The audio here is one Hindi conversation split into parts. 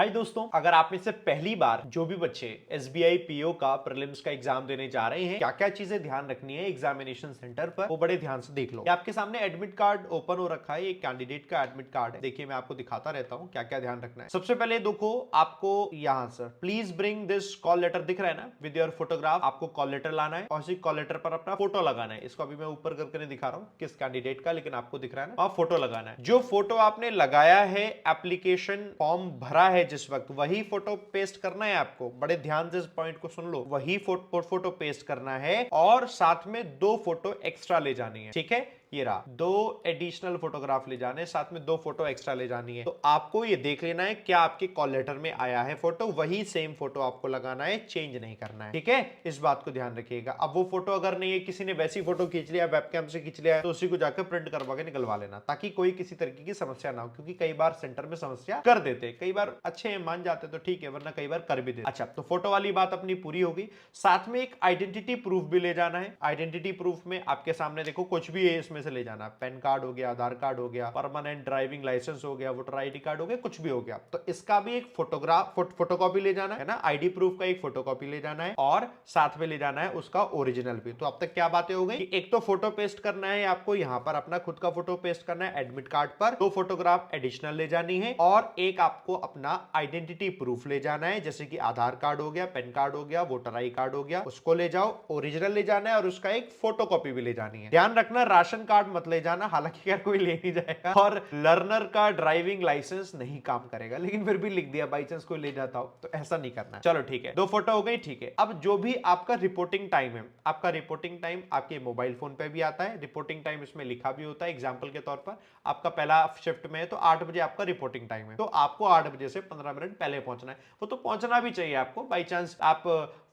हाय दोस्तों, अगर आप में से पहली बार जो भी बच्चे एसबीआई पीओ का प्रीलिम्स का एग्जाम देने जा रहे हैं, क्या क्या चीजें ध्यान रखनी है एग्जामिनेशन सेंटर पर, वो बड़े ध्यान से देख लो। ये आपके सामने एडमिट कार्ड ओपन हो रखा है, एक कैंडिडेट का एडमिट कार्ड है। देखिए, मैं आपको दिखाता रहता हूँ क्या क्या ध्यान रखना है। सबसे पहले देखो, आपको यहाँ sir please bring this call letter दिख रहा है ना, विद योर फोटोग्राफ। आपको कॉल लेटर लाना है और कॉल लेटर पर अपना फोटो लगाना है। इसको अभी मैं ऊपर करके नहीं दिखा रहा हूँ किस कैंडिडेट का, लेकिन आपको दिख रहा है ना, और फोटो लगाना है। जो फोटो आपने लगाया है, एप्लीकेशन फॉर्म भरा है जिस वक्त, वही फोटो पेस्ट करना है आपको। बड़े ध्यान से इस पॉइंट को सुन लो, वही फोटो पेस्ट करना है और साथ में 2 फोटो एक्स्ट्रा ले जानी है। ठीक है, ये रहा, 2 एडिशनल फोटोग्राफ ले जाने, साथ में 2 फोटो एक्स्ट्रा ले जानी है। तो आपको ये देख लेना है क्या आपके कॉल लेटर में आया है फोटो, वही सेम फोटो आपको लगाना है, चेंज नहीं करना है। ठीक है, इस बात को ध्यान रखिएगा। अब वो फोटो अगर नहीं है, किसी ने वैसी फोटो खींच लिया, वेबकैम से खींच लिया, तो उसी को जाकर प्रिंट करवा के निकलवा लेना, ताकि कोई किसी तरीके की समस्या ना हो। क्योंकि कई बार सेंटर में समस्या कर देते, कई बार अच्छे मान जाते तो ठीक है, वरना कई बार कर भी देते। अच्छा, तो फोटो वाली बात अपनी पूरी होगी। साथ में एक आइडेंटिटी प्रूफ भी ले जाना है। आइडेंटिटी प्रूफ में आपके सामने देखो, कुछ भी है इसमें से ले जाना। पेन कार्ड हो गया, आधार कार्ड हो गया, परमानेंट ड्राइविंग लाइसेंस हो गया, वोटर आईडी कार्ड हो गया, कुछ भी हो गया। तो इसका भी एक फोटोकॉपी ले जाना है ना, आईडी प्रूफ का एक फोटोकॉपी ले जाना है और साथ में ले जाना है उसका ओरिजिनल भी। तो अब तक क्या बातें हो गई कि एक तो फोटो पेस्ट करना है आपको, यहां पर अपना खुद का फोटो पेस्ट करना है एडमिट कार्ड पर, 2 फोटोग्राफ एडिशनल ले जानी है और एक आपको अपना आइडेंटिटी प्रूफ ले जाना है, जैसे कि आधार कार्ड हो गया, पेन कार्ड हो गया, वोटर आई कार्ड हो गया, उसको ले जाओ। ओरिजिनल ले जाना है और उसका एक फोटोकॉपी भी ले जानी है। ध्यान रखना, राशन कार्ड मत ले जाना, हालांकि यार कोई ले नहीं जाएगा, और लर्नर का ड्राइविंग लाइसेंस नहीं काम करेगा, लेकिन फिर भी लिख दिया, बाई चांस कोई ले जाता हो तो ऐसा नहीं करना। चलो ठीक है, 2 फोटो हो गई। ठीक है, अब जो भी आपका रिपोर्टिंग टाइम है, आपका रिपोर्टिंग टाइम आपके मोबाइल फोन पे भी आता है। रिपोर्टिंग टाइम इसमें लिखा भी होता है। एग्जांपल के तौर पर आपका पहला शिफ्ट में है तो 8 बजे आपका रिपोर्टिंग टाइम है, तो आपको 8 बजे से 15 मिनट पहले पहुंचना है। वो तो पहुंचना भी चाहिए आपको, बाई चांस आप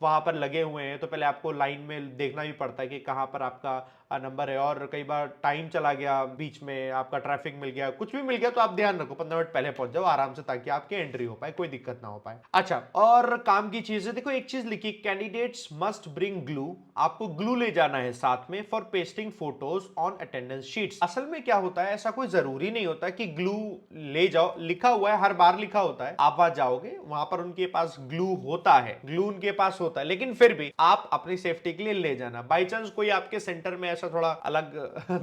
वहां पर लगे हुए हैं तो पहले आपको लाइन में देखना भी पड़ता है कि कहां पर आपका नंबर है, और कई बार टाइम चला गया, बीच में आपका ट्रैफिक मिल गया, कुछ भी मिल गया, तो आप ध्यान रखो 15 मिनट पहले पहुंच जाओ आराम से, ताकि आपकी एंट्री हो पाए, कोई दिक्कत ना हो पाए। अच्छा, और काम की चीज है, देखो एक चीज लिखी, कैंडिडेट्स मस्ट ब्रिंग ग्लू। आपको ग्लू ले जाना है साथ में for pasting photos on attendance sheets. असल में क्या होता है, ऐसा कोई जरूरी नहीं होता कि ग्लू ले जाओ, लिखा हुआ है, हर बार लिखा होता है, आप वहां जाओगे वहां पर उनके पास ग्लू होता है, ग्लू उनके पास होता है, लेकिन फिर भी आप अपनी सेफ्टी के लिए ले जाना। बाई चांस कोई आपके सेंटर में ऐसा थोड़ा अलग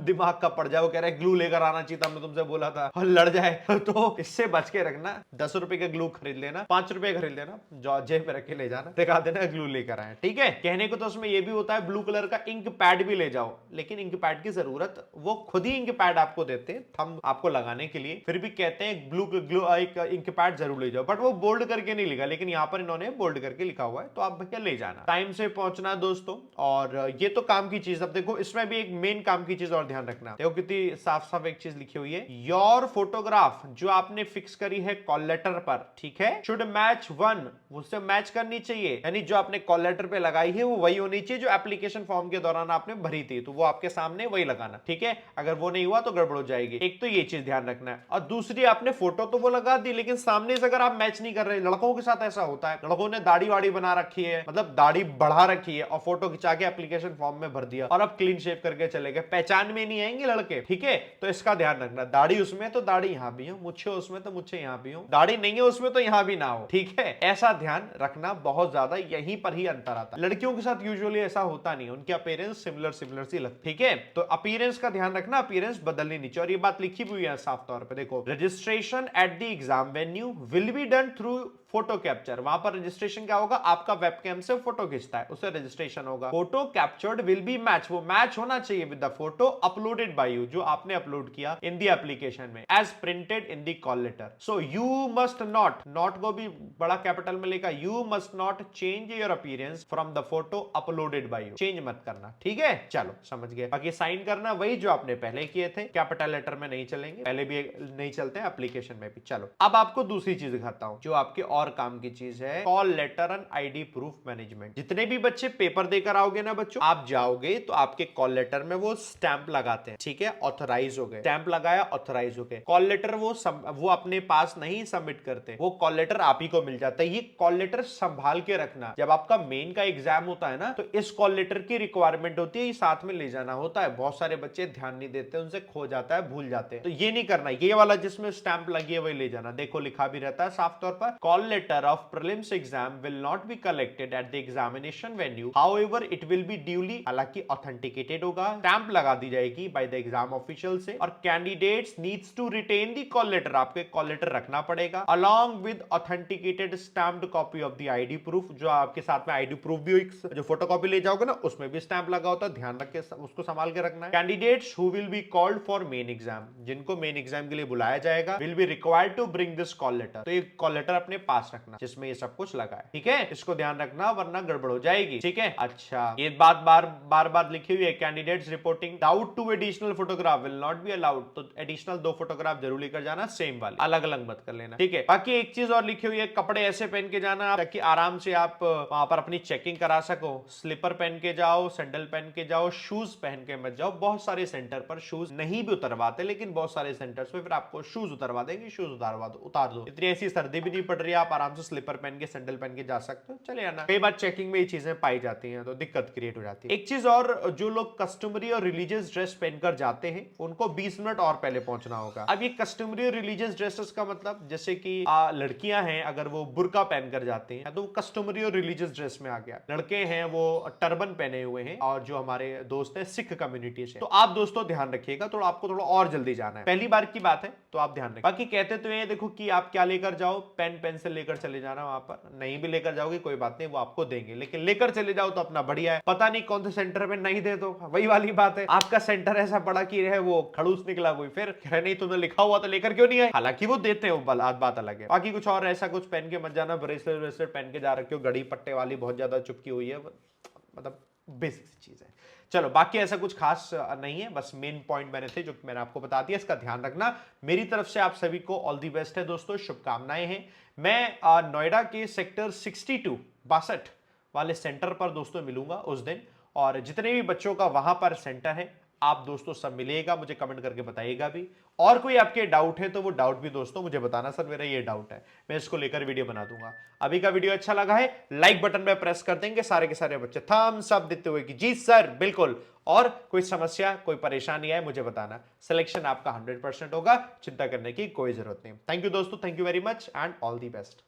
दिमाग का पड़ जाए, वो कह रहा है ग्लू लेकर आना चाहिए था, हमने तुमसे बोला था, और लड़ जाए तो इससे बच के रखना। 10 रुपए का ग्लू खरीद लेना, 5 रुपए खरीद लेना, जो जेब में रख के ले जाना, दिखा देना ग्लू लेकर आए। ठीक है, कहने को तो उसमें यह भी होता है, ब्लू कलर का इंक पैड भी ले जाओ, लेकिन इंक पैड की जरूरत, वो खुद ही इंक पैड आपको देते हैं थंब आपको लगाने के लिए, फिर भी कहते हैं ब्लू इंक पैड जरूर ले जाओ, बट वो बोल्ड करके नहीं लिखा, लेकिन यहां पर इन्होंने बोल्ड करके लिखा हुआ है, तो आप भैया ले जाना। टाइम से पहुंचना दोस्तों, और ये तो काम की चीज। अब देखो, इसमें भी एक मेन काम की चीज और ध्यान रखना, देखो कितनी साफ साफ एक चीज लिखी हुई है, योर फोटोग्राफ जो आपने फिक्स करी है कॉल लेटर पर, ठीक है, शुड मैच 1, उससे मैच करनी चाहिए, यानी जो आपने कॉल लेटर पे लगाई है वो वही होनी चाहिए जो एप्लीकेशन फॉर्म के दौरान आपने भरी थी, तो वो आपके सामने वही लगाना। ठीक है, अगर वो नहीं हुआ तो गड़बड़ हो जाएगी। एक तो ये चीज ध्यान रखना है, और दूसरी, आपने फोटो तो वो लगा दी, लेकिन सामने से अगर आप मैच नहीं कर रहे, लड़कों के साथ ऐसा होता है, लड़कों ने दाढ़ी वाड़ी बना रखी है, मतलब दाढ़ी बढ़ा रखी है, और फोटो खिंचा के एप्लीकेशन फॉर्म में भर दिया, और अब क्लीन शेव करके चले गए, पहचान में नहीं आएंगे लड़के। ठीक है, तो इसका ध्यान रखना, दाढ़ी उसमें तो दाढ़ी यहां भी हो, मुच्छे उसमें तो मुच्छे यहां भी हो, दाढ़ी नहीं है उसमें तो यहां भी ना हो। ठीक है, ऐसा ध्यान रखना बहुत ज्यादा, यहीं पर ही अंतर आता है। लड़कियों के साथ यूजुअली ऐसा होता नहीं है, उनकी अपीयरेंस सिमिलर सिमिलर सी लगती है। ठीक है, तो अपीयरेंस का ध्यान रखना, अपीयरेंस बदलनी नहीं चाहिए, और ये बात लिखी हुई है साफ तौर पे, देखो, registration at the exam venue will be done through photo capture. वहां पर रजिस्ट्रेशन क्या होगा, आपका वेबकैम से फोटो खींचता है, उससे रजिस्ट्रेशन होगा। Photo captured will be match, वो मैच होना चाहिए with the photo uploaded by you, जो आपने अपलोड किया इन द एप्लीकेशन में, as printed in the call letter. So you must not, not को भी बड़ा कैपिटल में लिखा, you must not change your appearance from the photo uploaded by you, change मत करना। ठीक है, चलो समझ गए। बाकी साइन करना वही जो आपने पहले किए थे, कैपिटल लेटर में नहीं चलेंगे, पहले भी नहीं चलते हैं, एप्लीकेशन में भी। चलो, अब आपको दूसरी चीज दिखाता हूं जो आपके और काम की चीज है, call letter and ID proof management. जितने भी बच्चे पेपर देकर आओगे ना बच्चों, आप जाओगे तो आपके कॉल लेटर में वो स्टैंप लगाते हैं, ठीक है, ऑथराइज हो गए, स्टैंप लगाया, ऑथराइज हो गए। कॉल लेटर वो अपने पास नहीं सबमिट करते, वो कॉल लेटर आप ही को मिल जाता है। ये कॉल लेटर संभाल के रखना, जब आपका मेन का एग्जाम होता है ना, तो इस कॉल लेटर की रिक्वायरमेंट होती है, ये साथ में ले जाना होता है। बहुत सारे बच्चे ध्यान नहीं देते, उनसे खो जाता है, भूल जाते हैं, तो ये नहीं करना। ये वाला जिसमें स्टैंप लगी है वही ले जाना। देखो लिखा भी रहता है साफ तौर पर, call letter of prelims exam will not be collected at the examination venue, however it will be duly, हालांकि ऑथेंटिकेटेड होगा, स्टैंप लगा दी जाएगी बाय द एग्जाम ऑफिशियल से, और candidates needs to retain the call letter, आपको एक कॉल लेटर रखना पड़ेगा, along with authenticated stamped copy of the ID proof, जो आपके साथ में आईडी प्रूफ भी जो फोटोकॉपी ले जाओगे ना उसमें भी स्टैंप लगा होता है, ध्यान रख के उसको संभाल के रखना है। Candidates who will be called for main exam, जिनको मेन एग्जाम के लिए बुलाया जाएगा, will be required to bring this call letter, तो ये कॉल लेटर अपने पास रखना जिसमें ये सब कुछ लगा है, ठीक है, इसको ध्यान रखना वरना गड़बड़ हो जाएगी, ठीक है। अच्छा, ये बात बार लिखी हुई है, candidates reporting doubt to additional photograph will not be allowed, तो एडिशनल 2 फोटोग्राफ जरूर लेकर जाना, सेम वाले, अलग अलग मत कर लेना, ठीक है। बाकी एक चीज और लिखी हुई है, कपड़े ऐसे पहन के जाना ताकि आराम से आप वहां पर अपनी चेकिंग करा सको, स्लीपर पहन के जाओ, सैंडल पहन के जाओ, शूज पहन के मत जाओ। बहुत सारे सेंटर पर शूज नहीं भी उतरवाते, लेकिन बहुत सारे सेंटर्स पे फिर आपको शूज उतरवा देंगे, शूज उतार दो। इतनी ऐसी सर्दी भी नहीं पड़ रही है, आप आराम से स्लीपर पहन के, सैंडल पहन के जा सकते हो, चले आना। कई बार चेकिंग में ये चीजें पाई जाती हैं तो दिक्कत क्रिएट हो जाती है। एक चीज और, जो लोग कस्टमरी और रिलीजियस ड्रेस पहनकर जाते हैं उनको 20 मिनट और पहले पहुंचना होगा। अब ये कस्टमरी और रिलीजियस ड्रेसेस का मतलब, जैसे कि लड़कियां हैं अगर वो बुर्का पहनकर जाते हैं तो वो कस्टमरी और रिलीजियस ड्रेस में आ गया, लड़के हैं वो टर्बन पहने हुए हैं, और जो हमारे दोस्त है सिख कम्युनिटी से, तो आप दोस्तों ध्यान रखिएगा, थोड़ा आपको थोड़ा और जल्दी जाना है, पहली बार की बात है तो आप ध्यान रखिए। बाकी कहते तो ये देखो कि आप क्या लेकर जाओ, पेन पेंसिल लेकर चले जाना, वहां पर नहीं भी लेकर जाओगे कोई बात नहीं, वो आपको देंगे, लेकिन लेकर चले जाओ तो अपना बढ़िया है। पता नहीं कौन से सेंटर में नहीं दे, तो वही वाली बात है, आपका सेंटर ऐसा बड़ा कि रहे वो खड़ूस निकला कोई, फिर कह नहीं तुमने लिखा हुआ तो लेकर क्यों नहीं आए, हालांकि वो देते हैं, वो बात अलग है। बाकी कुछ और ऐसा कुछ पहन के मत जाना, ब्रेसलेट पहन के जा रखे हो, घड़ी पट्टे वाली बहुत ज्यादा चुपकी हुई है, मतलब बेसिक सी चीज है। चलो बाकी ऐसा कुछ खास नहीं है, बस मेन पॉइंट मैंने थे जो मैंने आपको बता दिया, इसका ध्यान रखना। मेरी तरफ से आप सभी को ऑल दी बेस्ट है दोस्तों, शुभकामनाएं हैं। मैं नोएडा के सेक्टर 62 वाले सेंटर पर दोस्तों मिलूंगा उस दिन, और जितने भी बच्चों का वहां पर सेंटर है आप दोस्तों सब मिलेगा, मुझे कमेंट करके बताइएगा भी, और कोई आपके डाउट है तो वो डाउट भी दोस्तों मुझे बताना, सर मेरा ये डाउट है, मैं इसको लेकर वीडियो बना दूंगा। अभी का वीडियो अच्छा लगा है लाइक बटन पे प्रेस कर देंगे सारे के सारे बच्चे, थम्स अप देते हुए कि जी सर बिल्कुल, और कोई समस्या कोई परेशानी आए मुझे बताना, सिलेक्शन आपका 100% होगा, चिंता करने की कोई जरूरत नहीं। थैंक यू दोस्तों, thank you very much and all the best.